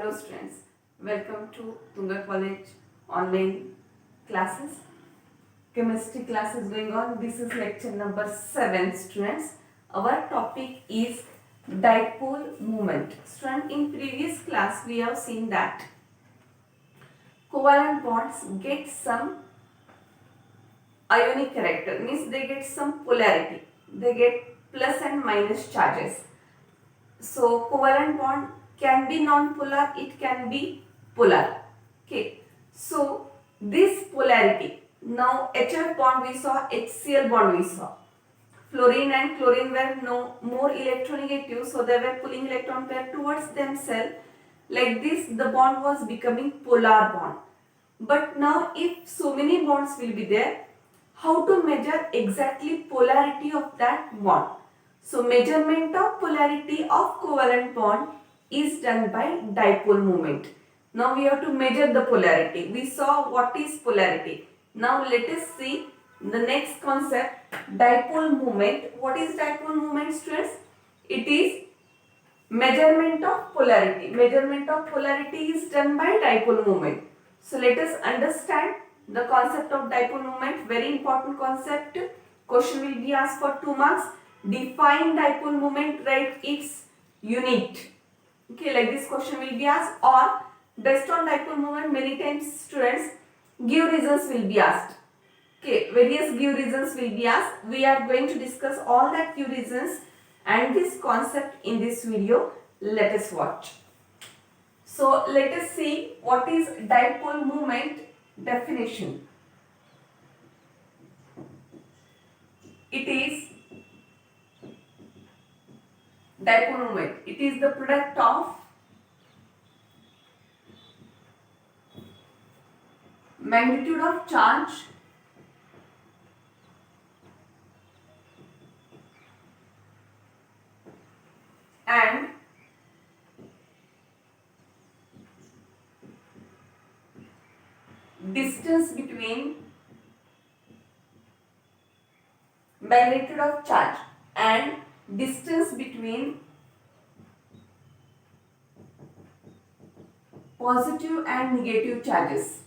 Hello students, welcome to Tunga College online classes. Chemistry class is going on. This is lecture number 7 students. Our topic is dipole moment. Student, in previous class we have seen that covalent bonds get some ionic character, means they get some polarity. They get plus and minus charges. So covalent bond can be non-polar, it can be polar. Okay. So this polarity, now HF bond we saw, HCl bond we saw. Fluorine and chlorine were no more electronegative, so they were pulling electron pair towards themselves. Like this, the bond was becoming polar bond. But now if so many bonds will be there, how to measure exactly polarity of that bond? So measurement of polarity of covalent bond is done by dipole moment. Now we have to measure the polarity. We saw what is polarity. Now let us see the next concept, dipole moment. What is dipole moment, students? It is measurement of polarity. Measurement of polarity is done by dipole moment. So let us understand the concept of dipole moment. Very important concept. Question will be asked for 2 marks. Define dipole moment, write its unit. Okay, like this question will be asked, or based on dipole moment many times students give reasons will be asked. Okay, various give reasons will be asked. We are going to discuss all that give reasons and this concept in this video. Let us watch. So let us see what is dipole moment definition. It is dipole moment. It is the product of magnitude of charge and distance between magnitude of charge and distance between positive and negative charges.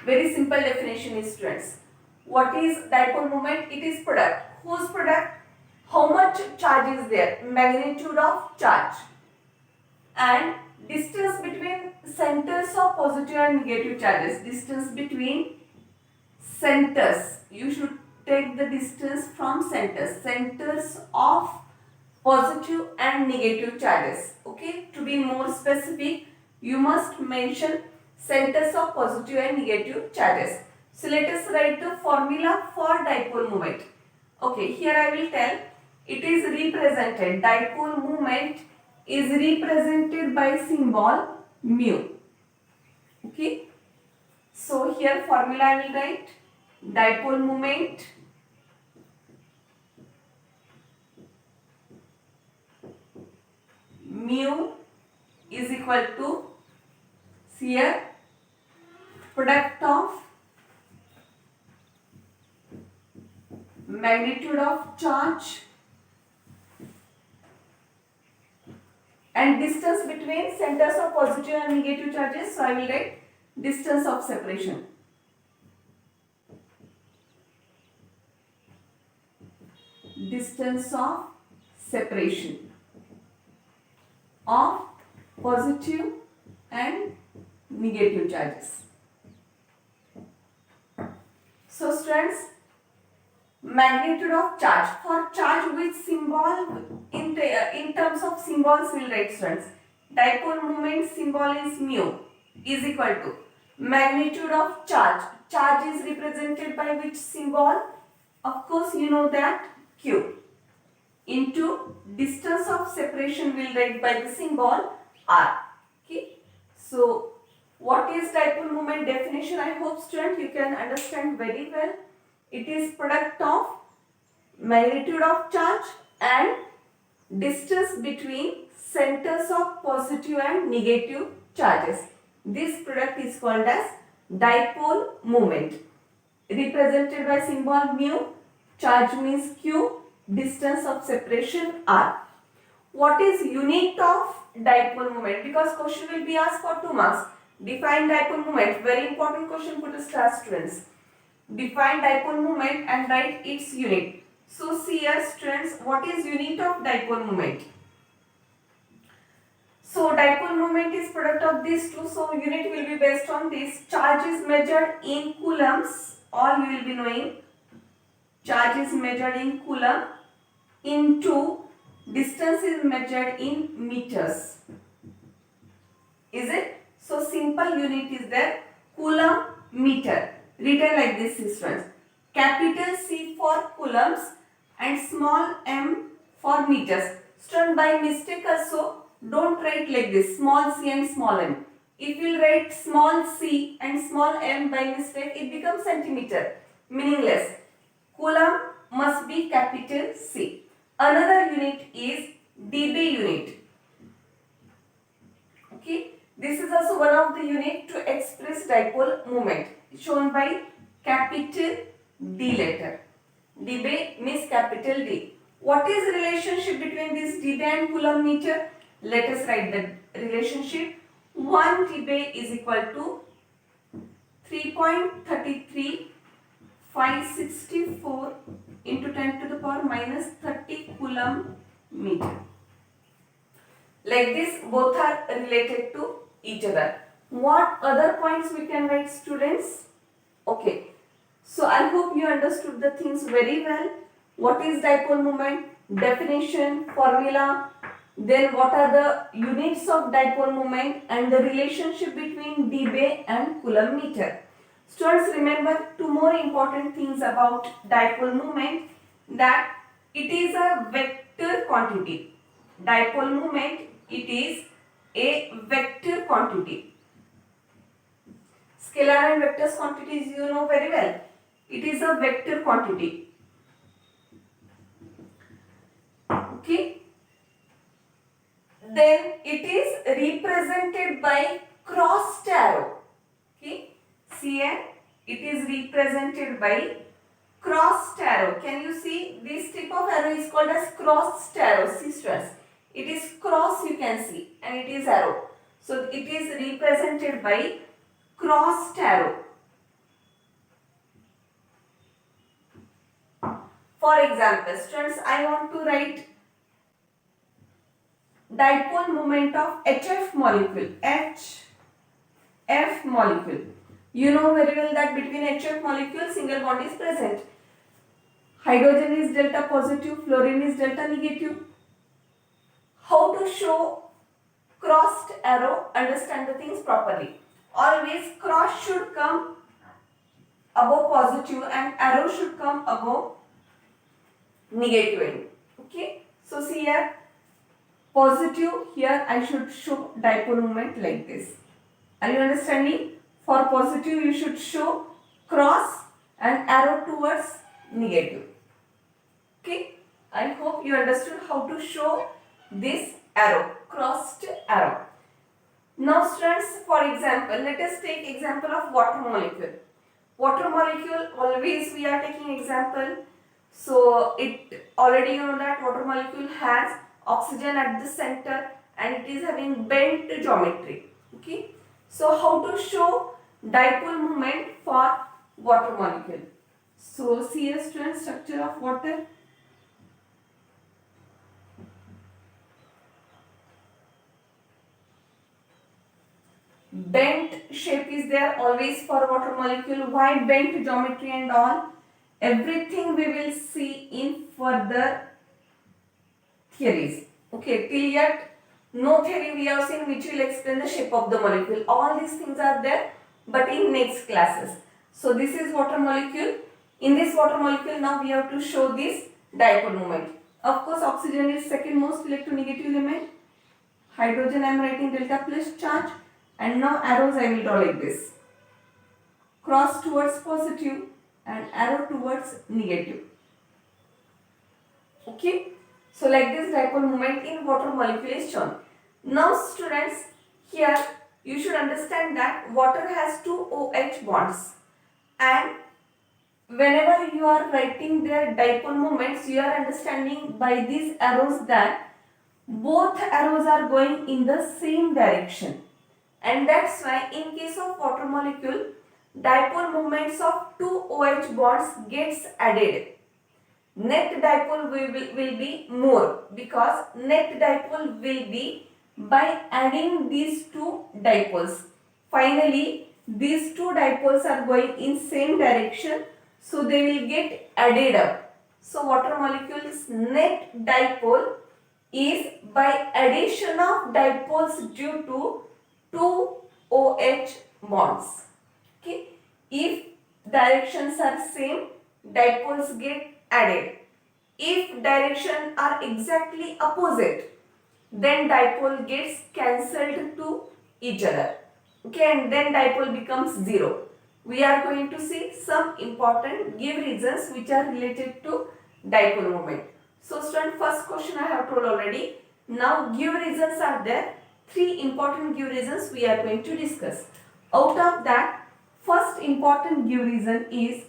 Very simple definition is, students. What is dipole moment? It is product. Whose product? How much charge is there? Magnitude of charge and distance between centers of positive and negative charges. Distance between centers. You should take the distance from centers. Centers of positive and negative charges. Okay. To be more specific, you must mention centers of positive and negative charges. So let us write the formula for dipole moment. Okay. Here I will tell. It is represented. Dipole moment is represented by symbol mu. Okay. So here formula I will write. Dipole moment mu is equal to here product of magnitude of charge and distance between centers of positive and negative charges. So I will write distance of separation. Distance of separation of positive and negative charges. So students, magnitude of charge, for charge with symbol in terms of symbols we will write, students. Dipole moment symbol is mu is equal to magnitude of charge. Charge is represented by which symbol? Of course you know that, Q, into distance of separation we will write by the symbol R. Okay. So what is dipole moment definition? I hope student you can understand very well. It is product of magnitude of charge and distance between centers of positive and negative charges. This product is called as dipole moment. Represented by symbol mu. Charge means Q distance of separation r. What is unit of dipole moment? Because question will be asked for 2 marks. Define dipole moment. Very important question for the star students. Define dipole moment and write its unit. So see here students, what is unit of dipole moment? So dipole moment is product of these two. So unit will be based on this. Charge is measured in coulombs. All you will be knowing. Charge is measured in coulomb into distance is measured in meters. Is it? So simple unit is there. Coulomb meter. Written like this, students. Capital C for coulombs and small m for meters. Student, by mistake also don't write like this, small c and small m. If you write small c and small m by mistake, it becomes centimeter. Meaningless. Coulomb must be capital C. Another unit is dB unit. Okay. This is also one of the unit to express dipole moment, shown by capital D letter. dB means capital D. What is the relationship between this dB and coulomb meter? Let us write the relationship. 1 dB is equal to 3.33 564 into 10 to the power minus 30 coulomb meter. Like this, both are related to each other. What other points we can write, students? Okay. So I hope you understood the things very well. What is dipole moment? Definition, formula. Then what are the units of dipole moment and the relationship between dB and coulomb meter. Students, remember two more important things about dipole moment, that it is a vector quantity. Dipole moment, it is a vector quantity. Scalar and vectors quantities you know very well. It is a vector quantity. Okay. Then it is represented by crossed arrow. Okay. See here, it is represented by crossed arrow. Can you see this type of arrow is called as crossed arrow? See students, it is cross you can see and it is arrow. So it is represented by crossed arrow. For example, students, I want to write dipole moment of HF molecule. HF molecule. You know very well that between HF molecule single bond is present. Hydrogen is delta positive, fluorine is delta negative. How to show crossed arrow? Understand the things properly. Always cross should come above positive and arrow should come above negative end. Okay. So see here, positive, here I should show dipole moment like this. Are you understanding? For positive you should show cross and arrow towards negative. Okay. I hope you understood how to show this arrow, crossed arrow. Now students, for example, let us take example of water molecule. Water molecule, always we are taking example. So it already you know that water molecule has oxygen at the center and it is having bent geometry. Okay. So how to show dipole moment for water molecule? So see a student, structure of water. Bent shape is there always for water molecule. Why bent geometry and all? Everything we will see in further theories. Okay, till yet no theory we have seen which will explain the shape of the molecule. All these things are there, but in next classes. So this is water molecule. In this water molecule now we have to show this dipole moment. Of course oxygen is second most electronegative element. Hydrogen I am writing delta plus charge, and now arrows I will draw like this. Cross towards positive and arrow towards negative. Okay. So like this dipole moment in water molecule is shown. Now students, here you should understand that water has two OH bonds and whenever you are writing their dipole moments, you are understanding by these arrows that both arrows are going in the same direction. And that's why in case of water molecule, dipole moments of two OH bonds gets added. Net dipole will be more, because net dipole will be by adding these two dipoles. Finally, these two dipoles are going in same direction, so they will get added up. So water molecule's net dipole is by addition of dipoles due to two OH bonds. Okay, if directions are same, dipoles get added. If direction are exactly opposite, then dipole gets cancelled to each other. Okay, and then dipole becomes zero. We are going to see some important give reasons which are related to dipole moment. So student, first question I have told already. Now give reasons are there. Three important give reasons we are going to discuss. Out of that, first important give reason is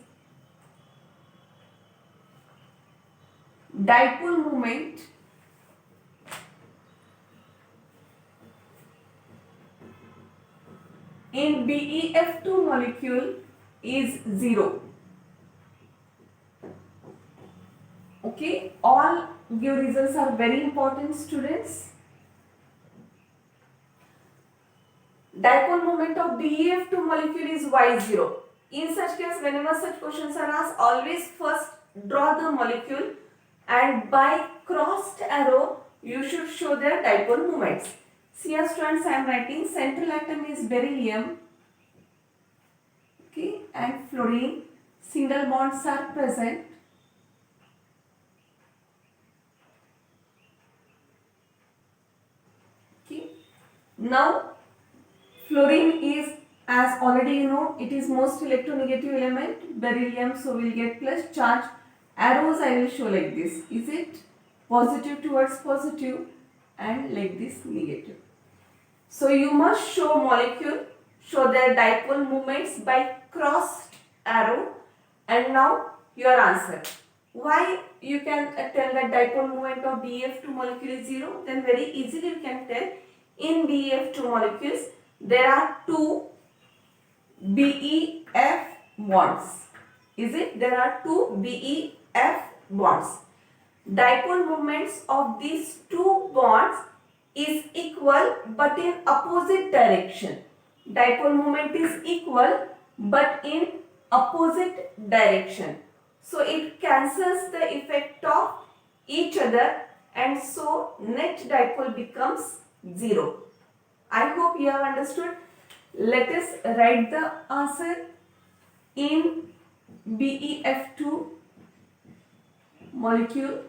dipole moment in BeF2 molecule is zero. Okay, all give reasons are very important, students. Dipole moment of BeF2 molecule is Y0. In such case, whenever such questions are asked, always first draw the molecule and by crossed arrow you should show their dipole moments. See here students, I am writing central atom is beryllium, okay, and fluorine. Single bonds are present. Okay. Now fluorine is, as already you know, it is most electronegative element, beryllium, so we will get plus charge. Arrows I will show like this. Is it positive towards positive and like this negative. So you must show molecule, show their dipole moments by crossed arrow. And now your answer. Why you can tell that dipole moment of BeF2 molecule is zero? Then very easily you can tell in BeF2 molecules there are two BeF bonds. Is it? There are two BeF bonds. Dipole moments of these two bonds is equal but in opposite direction. Dipole moment is equal but in opposite direction. So it cancels the effect of each other and so net dipole becomes zero. I hope you have understood. Let us write the answer in BeF2 molecule.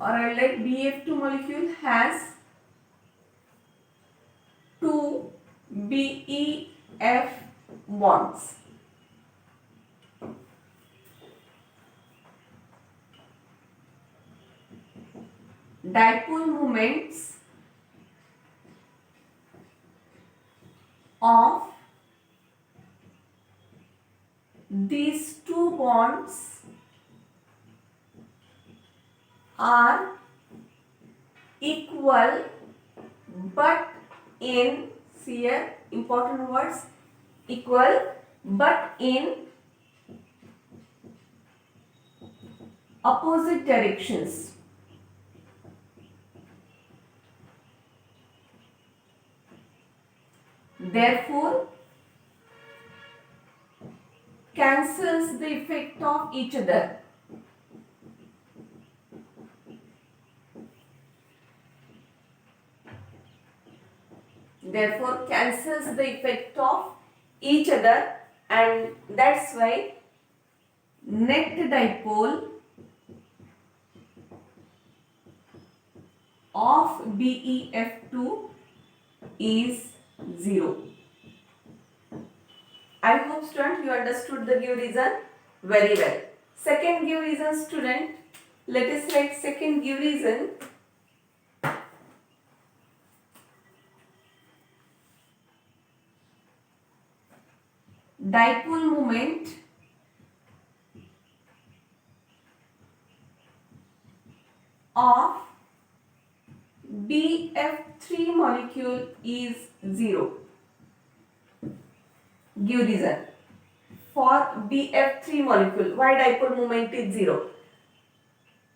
Alright, like BeF2 molecule has two BeF bonds. Dipole moments of these two bonds are equal but in, see here important words, equal but in opposite directions. Therefore, cancels the effect of each other. Therefore, cancels the effect of each other, and that's why net dipole of BeF2 is 0. I hope student you understood the give reason very well. Second give reason student, let us write second give reason. dipole moment of BF3 molecule is 0. Give reason. For BF3 molecule, why dipole moment is 0?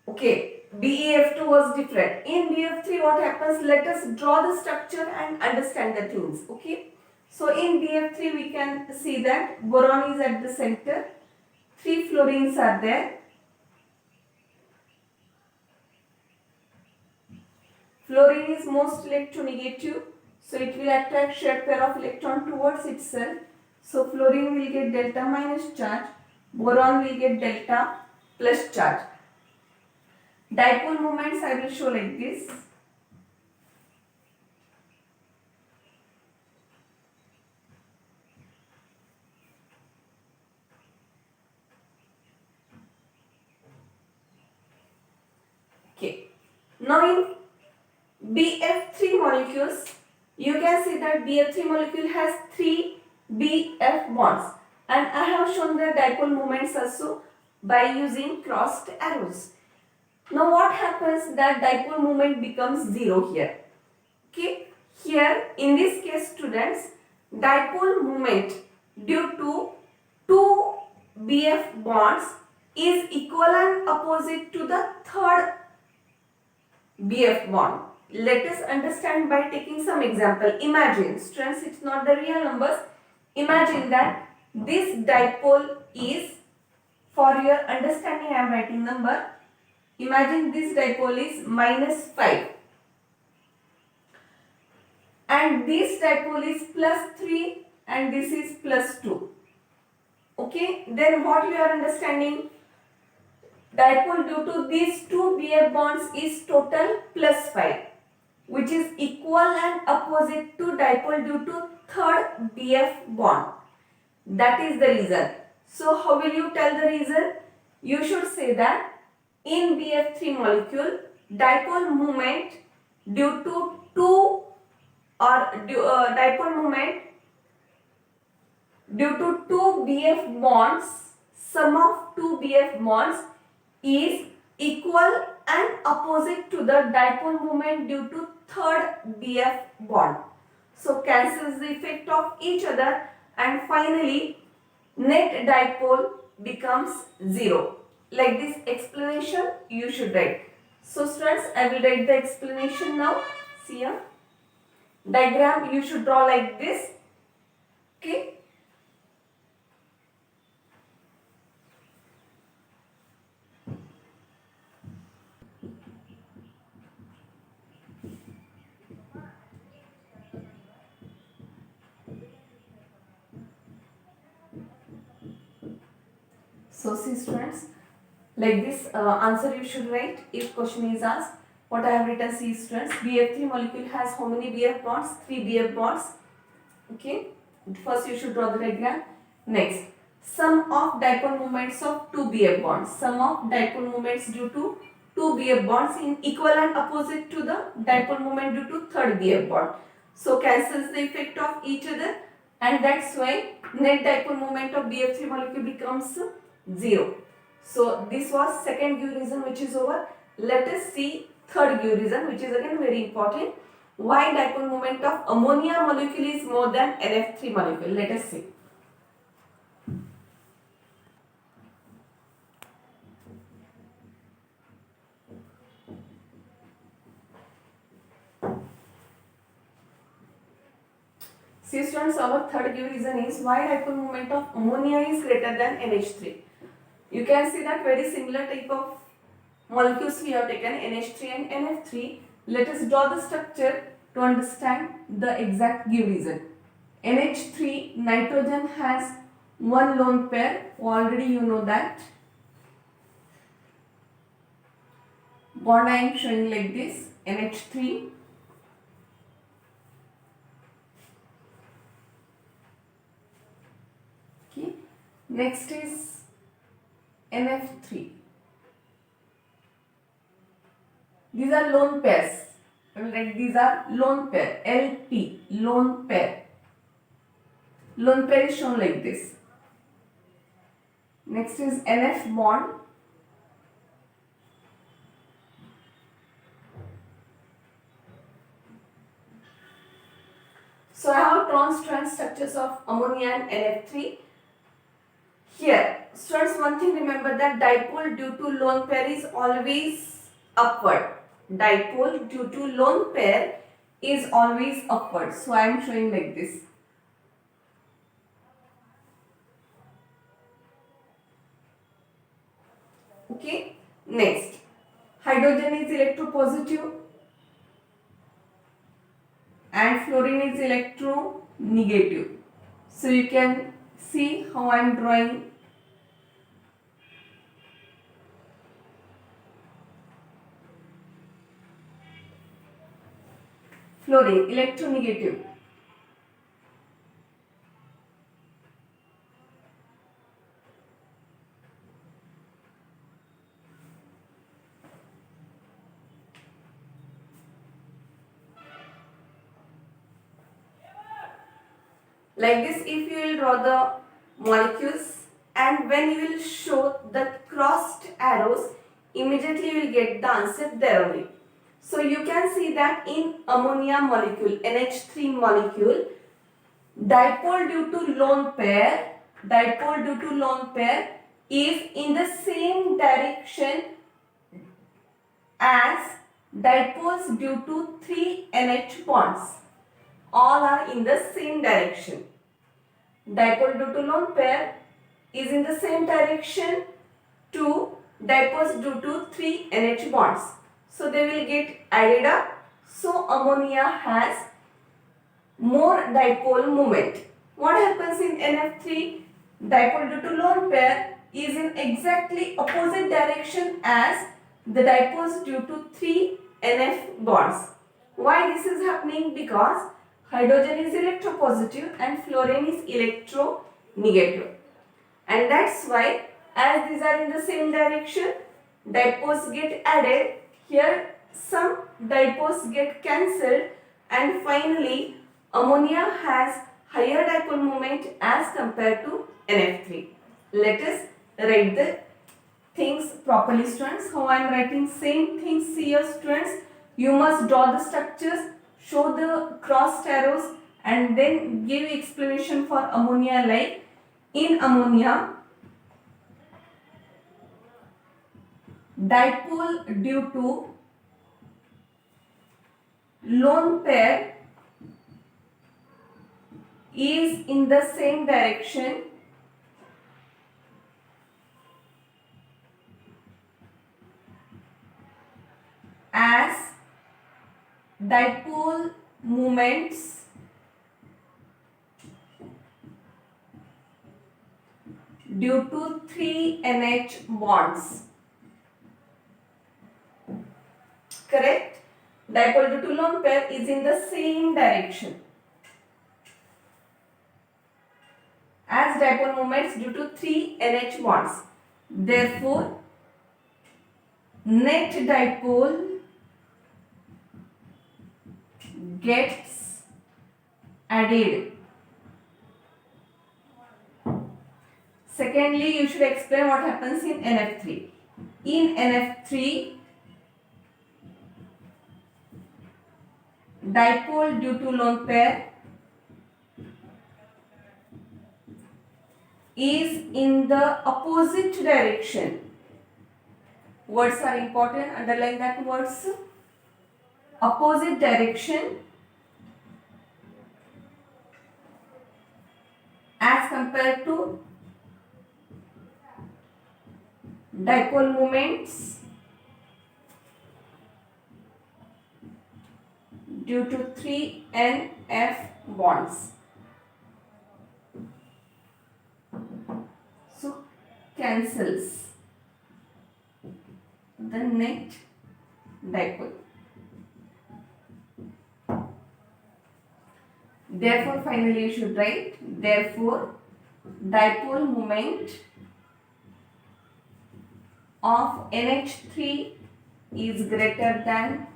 Okay, BEF2 was different. In BF3 what happens? Let us draw the structure and understand the things. Okay, so in BF3 we can see that boron is at the center, 3 fluorines are there. Fluorine is most electronegative, so it will attract shared pair of electron towards itself. So fluorine will get delta minus charge, boron will get delta plus charge. Dipole moments I will show like this. Okay. Now in BF3 molecules, you can see that BF3 molecule has 3 BF bonds, and I have shown the dipole moments also by using crossed arrows. Now what happens, that dipole moment becomes 0 here. Okay, here in this case students, dipole moment due to 2 BF bonds is equal and opposite to the third BF bond. Let us understand by taking some example. Imagine, students, it's not the real numbers. Imagine that this dipole is, for your understanding I am writing number. Imagine this dipole is -5 and this dipole is +3 and this is +2. Okay, then what you are understanding? Dipole due to these 2 BF bonds is total +5, which is equal and opposite to dipole due to third BF bond. That is the reason. So how will you tell the reason? You should say that in BF3 molecule, dipole moment due to dipole moment due to 2 BF bonds, sum of 2 BF bonds is equal and opposite to the dipole moment due to third BF bond. So cancels the effect of each other and finally net dipole becomes 0. Like this explanation you should write. So students, I will write the explanation now. See here. Diagram you should draw like this. Okay. So see students, like this answer you should write if question is asked. What I have written, see students, BF3 molecule has how many BF bonds? 3 BF bonds. Okay, first you should draw the diagram. Next, sum of dipole moments of 2 BF bonds. Sum of dipole moments due to 2 BF bonds in equal and opposite to the dipole moment due to third BF bond. So cancels the effect of each other and that's why net dipole moment of BF3 molecule becomes 0. So this was second give reason which is over. Let us see third give reason which is again very important. Why dipole moment of ammonia molecule is more than NF3 molecule? Let us see. See students, our third give reason is why dipole moment of ammonia is greater than NH3. You can see that very similar type of molecules we have taken, NH3 and NF3. Let us draw the structure to understand the exact give reason. NH3, nitrogen has one lone pair, already you know that. Bond I am showing like this, NH3. Okay. Next is NF3. These are lone pairs. I will write these are lone pair. LP, lone pair. Lone pair is shown like this. Next is NF bond. So I have drawn strand structures of ammonia and NF3. Here, students, one thing remember that dipole due to lone pair is always upward. Dipole due to lone pair is always upward. So I am showing like this. Okay. Next, hydrogen is electropositive and fluorine is electronegative. So you can see how I am drawing. Fluorine electronegative. Like this, if you will draw the molecules, and when you will show the crossed arrows, immediately you will get the answer there only. So you can see that in ammonia molecule, NH3 molecule, dipole due to lone pair is in the same direction as dipoles due to 3 NH bonds. All are in the same direction. Dipole due to lone pair is in the same direction to dipoles due to 3 NH bonds. So they will get added up. So ammonia has more dipole moment. What happens in NF3? Dipole due to lone pair is in exactly opposite direction as the dipoles due to 3 NF bonds. Why this is happening? Because hydrogen is electropositive and fluorine is electronegative. And that's why, as these are in the same direction, dipoles get added. Here some dipoles get cancelled, and finally ammonia has higher dipole moment as compared to NF3. Let us write the things properly, students. How I am writing same things here, students. You must draw the structures, show the crossed arrows, and then give explanation for ammonia. Like in ammonia, dipole due to lone pair is in the same direction as dipole moments due to 3 NH bonds. Correct? Dipole due to lone pair is in the same direction as dipole moments due to 3 NH bonds. Therefore, net dipole gets added. Secondly, you should explain what happens in NF3. In NF3, dipole due to lone pair is in the opposite direction. Words are important, underline that words. Opposite direction as compared to dipole moments due to 3 NF bonds. So cancels the net dipole. Therefore, finally you should write, therefore dipole moment of NH3 is greater than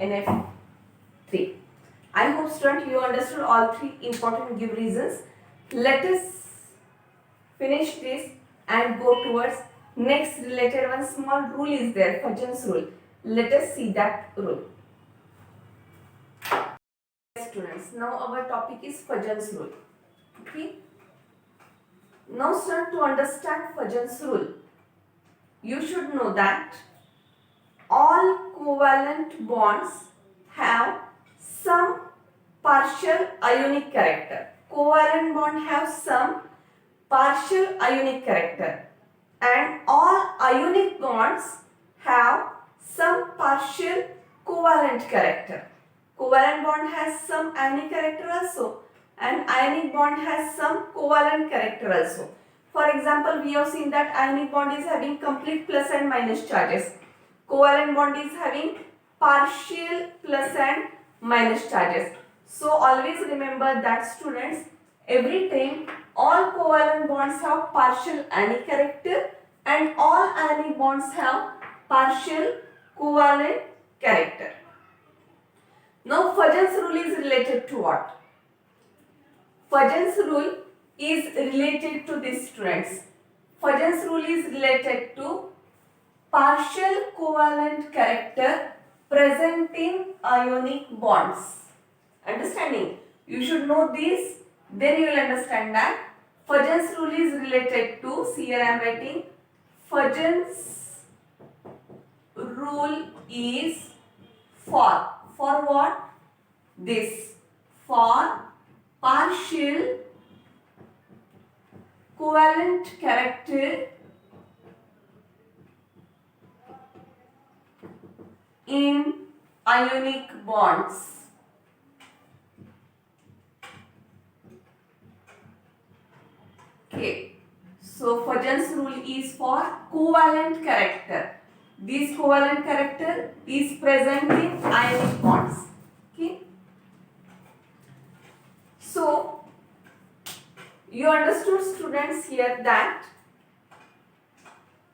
NF3. I hope, student, you understood all three important give reasons. Let us finish this and go towards next related one small rule is there, Fajans rule. Let us see that rule. Students, now our topic is Fajans rule. Okay. Now start to understand Fajans rule. You should know that all covalent bonds have some partial ionic character. Covalent bond have some partial ionic character, and all ionic bonds have some partial covalent character. Covalent bond has some ionic character also, and ionic bond has some covalent character also. For example, we have seen that ionic bond is having complete plus and minus charges. Covalent bond is having partial plus and minus charges. So always remember that, students, every time all covalent bonds have partial ionic character and all ionic bonds have partial covalent character. Now Fajans rule is related to what? Fajans rule is related to this, students. Fajans rule is related to partial covalent character present in ionic bonds. Understanding? You should know this, then you will understand that Fajans rule is related to, see here I am writing, Fajans rule is for what? This, for partial covalent character in ionic bonds. Okay, so Fajans rule is for covalent character. This covalent character is present in ionic bonds. Okay, so you understood, students, here that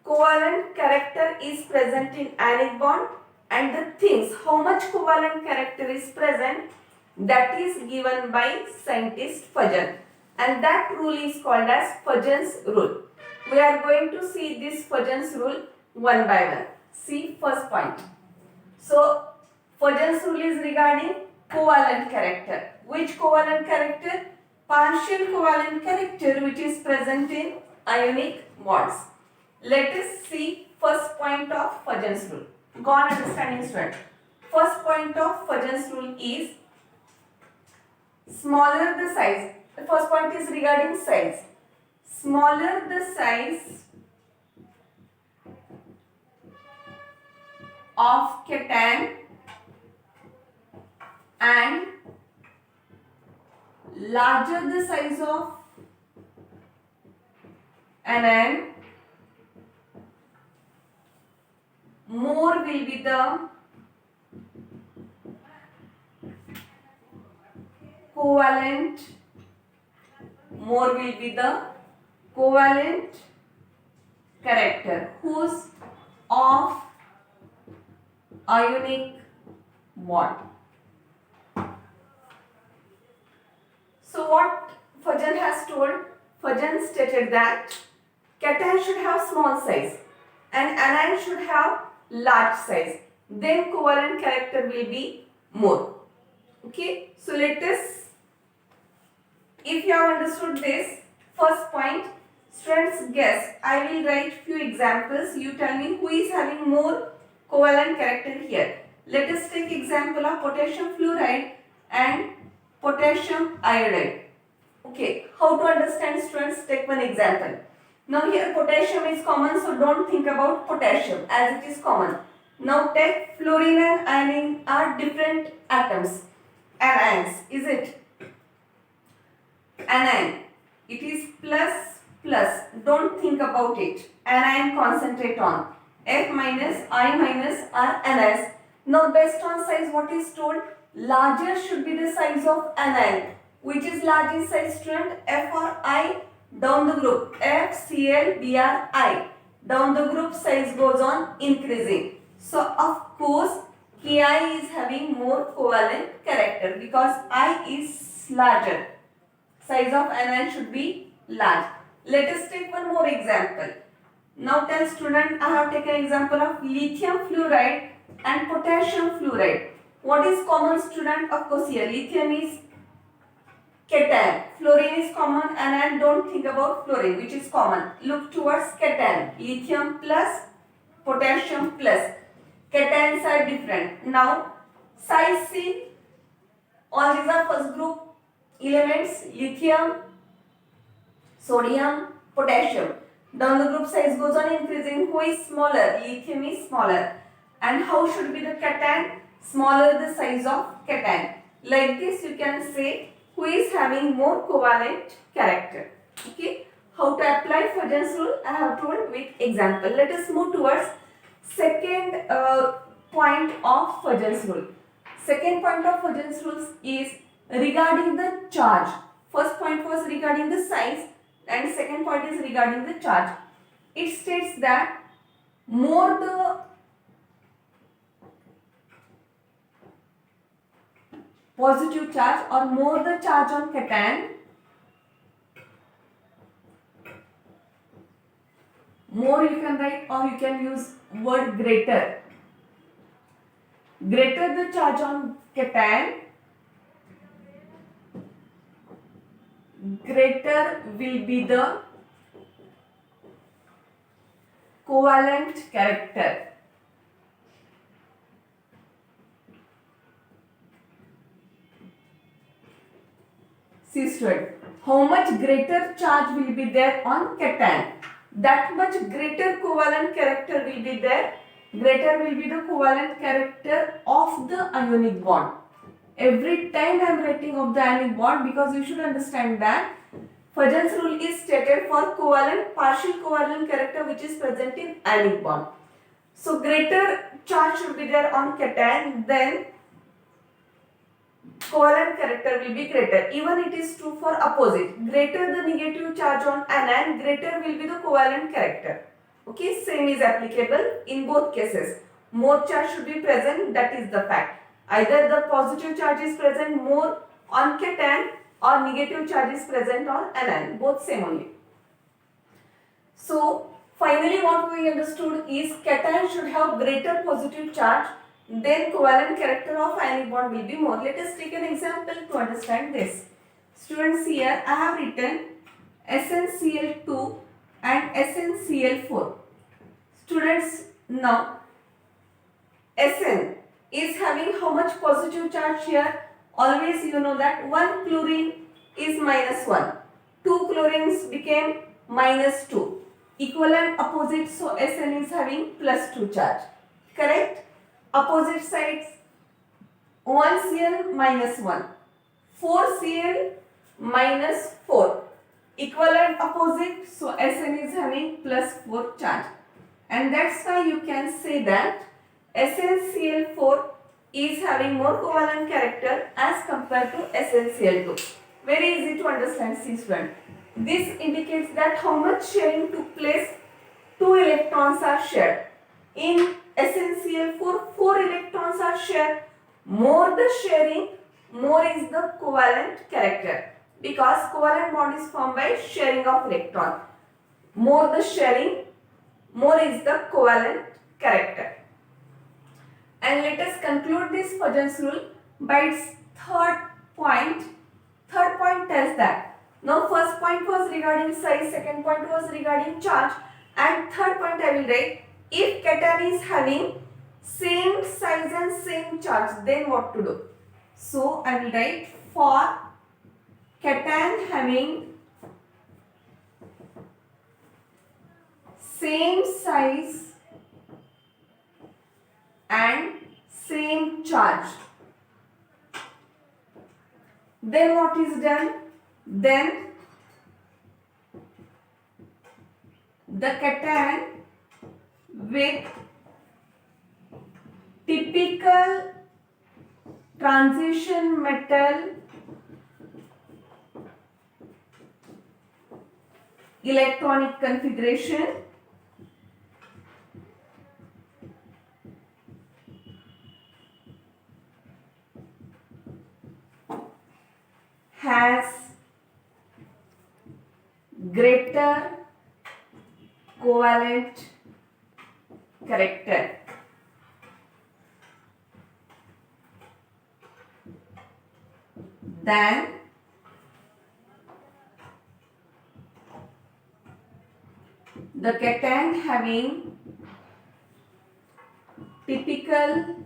covalent character is present in ionic bond, and the things how much covalent character is present, that is given by scientist Fajan, and that rule is called as Fajans rule. We are going to see this Fajans rule one by one. See first point. So Fajans rule is regarding covalent character. Which covalent character? Partial covalent character which is present in ionic bonds. Let us see first point of Fajans rule. Go on understanding, student. First point of Fajans rule is smaller the size. The first point is regarding size. Smaller the size of cation and larger the size of anion, more will be the covalent, more will be the covalent character whose of ionic bond. So what Fajan has told? Fajan stated that cation should have small size and anion should have large size. Then covalent character will be more. Okay. So let us, if you have understood this first point, students guess. I will write few examples. You tell me who is having more covalent character here. Let us take example of potassium fluoride and potassium iodide. Okay, how to understand, students? Take one example. Now here potassium is common, so don't think about potassium as it is common. Now take fluorine and iodine are different atoms. Anions, is it? Anion. It is plus plus. Don't think about it. Anion concentrate on. F minus, I minus are anions. Now based on size, what is told? Larger should be the size of anion. Which is largest size, student? F or I? Down the group. F, Cl, Br, I. Down the group size goes on increasing. So of course Ki is having more covalent character because I is larger. Size of anion should be large. Let us take one more example. Now tell student, I have taken example of lithium fluoride and potassium fluoride. What is common, student? Of course here lithium is cation, fluorine is common, and I don't think about fluorine which is common. Look towards cation, lithium plus potassium plus. Cations are different. Now size see, all these are first group elements, lithium, sodium, potassium. Down the group size goes on increasing. Who is smaller? Lithium is smaller. And how should be the cation? Smaller the size of cation. Like this you can say who is having more covalent character. Okay. How to apply Fajans rule? I have told with example. Let us move towards second point of Fajans rule. Second point of Fajans rules is regarding the charge. First point was regarding the size and second point is regarding the charge. It states that more the positive charge or more the charge on cation, more you can write or you can use word greater. Greater the charge on cation, greater will be the covalent character. See student, how much greater charge will be there on cation, that much greater covalent character will be there. Greater will be the covalent character of the ionic bond. Every time I am writing of the ionic bond because you should understand that Fajans rule is stated for covalent, partial covalent character which is present in ionic bond. So greater charge should be there on cation, then covalent character will be greater. Even it is true for opposite. Greater the negative charge on anion, greater will be the covalent character. Okay, same is applicable in both cases. More charge should be present, that is the fact. Either the positive charge is present more on cation or negative charge is present on anion, both same only. So finally what we understood is cation should have greater positive charge, then covalent character of ionic bond will be more. Let us take an example to understand this. Students, here I have written SnCl2 and SnCl4. Students, now Sn is having how much positive charge here? Always you know that one chlorine is -1. Two chlorines became -2. Equal and opposite, so Sn is having +2 charge. Correct? Opposite sides, 1Cl -1. 4Cl -4. Equal and opposite, so Sn is having +4 charge. And that's why you can say that SnCl4 is having more covalent character as compared to SnCl2. Very easy to understand, see student. This indicates that how much sharing took place. 2 electrons are shared. In SnCl4, 4 electrons are shared. More the sharing, more is the covalent character. Because covalent bond is formed by sharing of electron. More the sharing, more is the covalent character. And let us conclude this Fajans rule by its third point. Third point tells that. Now first point was regarding size, second point was regarding charge, and third point I will write, if cation is having same size and same charge, then what to do? So I will write for cation having same size and same charge, then what is done? Then the cation with typical transition metal electronic configuration has greater covalent character than the cation having typical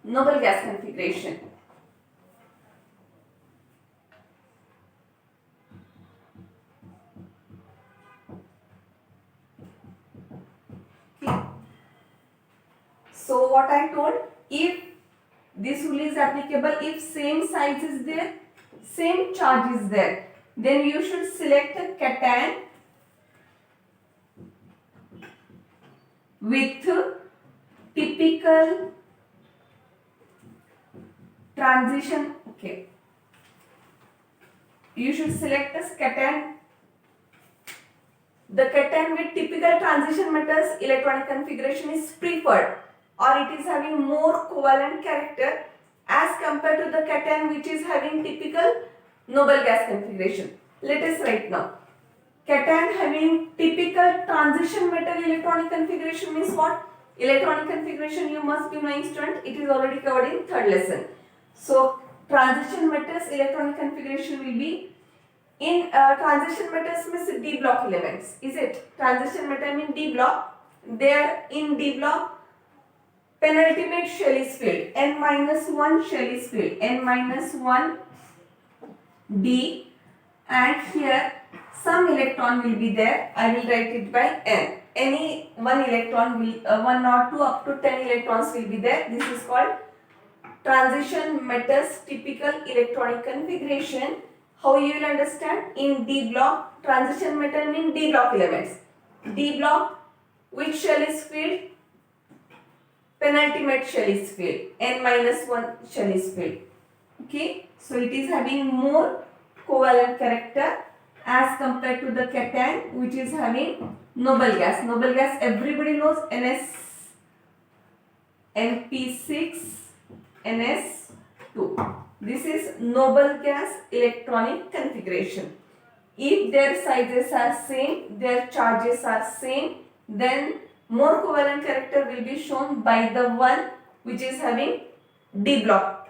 noble gas configuration. So what I told, if this rule is applicable, if same size is there, same charge is there, then you should select a cation with typical transition. Okay, you should select a cation. The cation with typical transition metals electronic configuration is preferred, or it is having more covalent character as compared to the cation which is having typical noble gas configuration. Let us write now. Cation having typical transition metal electronic configuration means what? Electronic configuration you must be knowing, student. It is already covered in third lesson. So transition metals electronic configuration will be in transition metals means D block elements. Is it? Transition metal means D block. There in D block penultimate shell is filled. N-1 shell is filled. N-1 D, and here some electron will be there. I will write it by N. Any one electron will 1 or 2 up to 10 electrons will be there. This is called transition metals typical electronic configuration. How you will understand? In D block, transition metal means D block elements. D block, which shell is filled? Penultimate shell is filled. N-1 shell is filled. Okay, so it is having more covalent character as compared to the cation which is having noble gas. Noble gas everybody knows, NS, NP6, NS2. This is noble gas electronic configuration. If their sizes are same, their charges are same, then more covalent character will be shown by the one which is having D block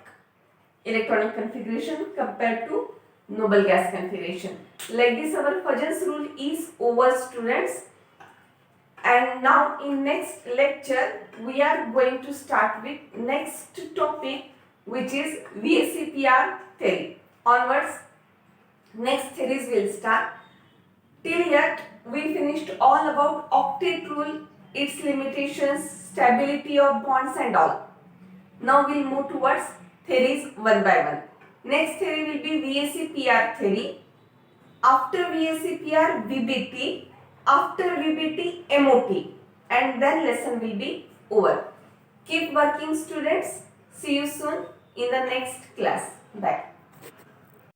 electronic configuration compared to noble gas configuration. Like this, our Fajans rule is over, students. And now in next lecture we are going to start with next topic, which is VSEPR theory. Onwards, next theories will start. Till yet we finished all about octet rule, its limitations, stability of bonds and all. Now we'll move towards theories one by one. Next theory will be VSEPR theory. After VSEPR, VBT. After VBT, MOT. And then lesson will be over. Keep working, students. See you soon in the next class. Bye.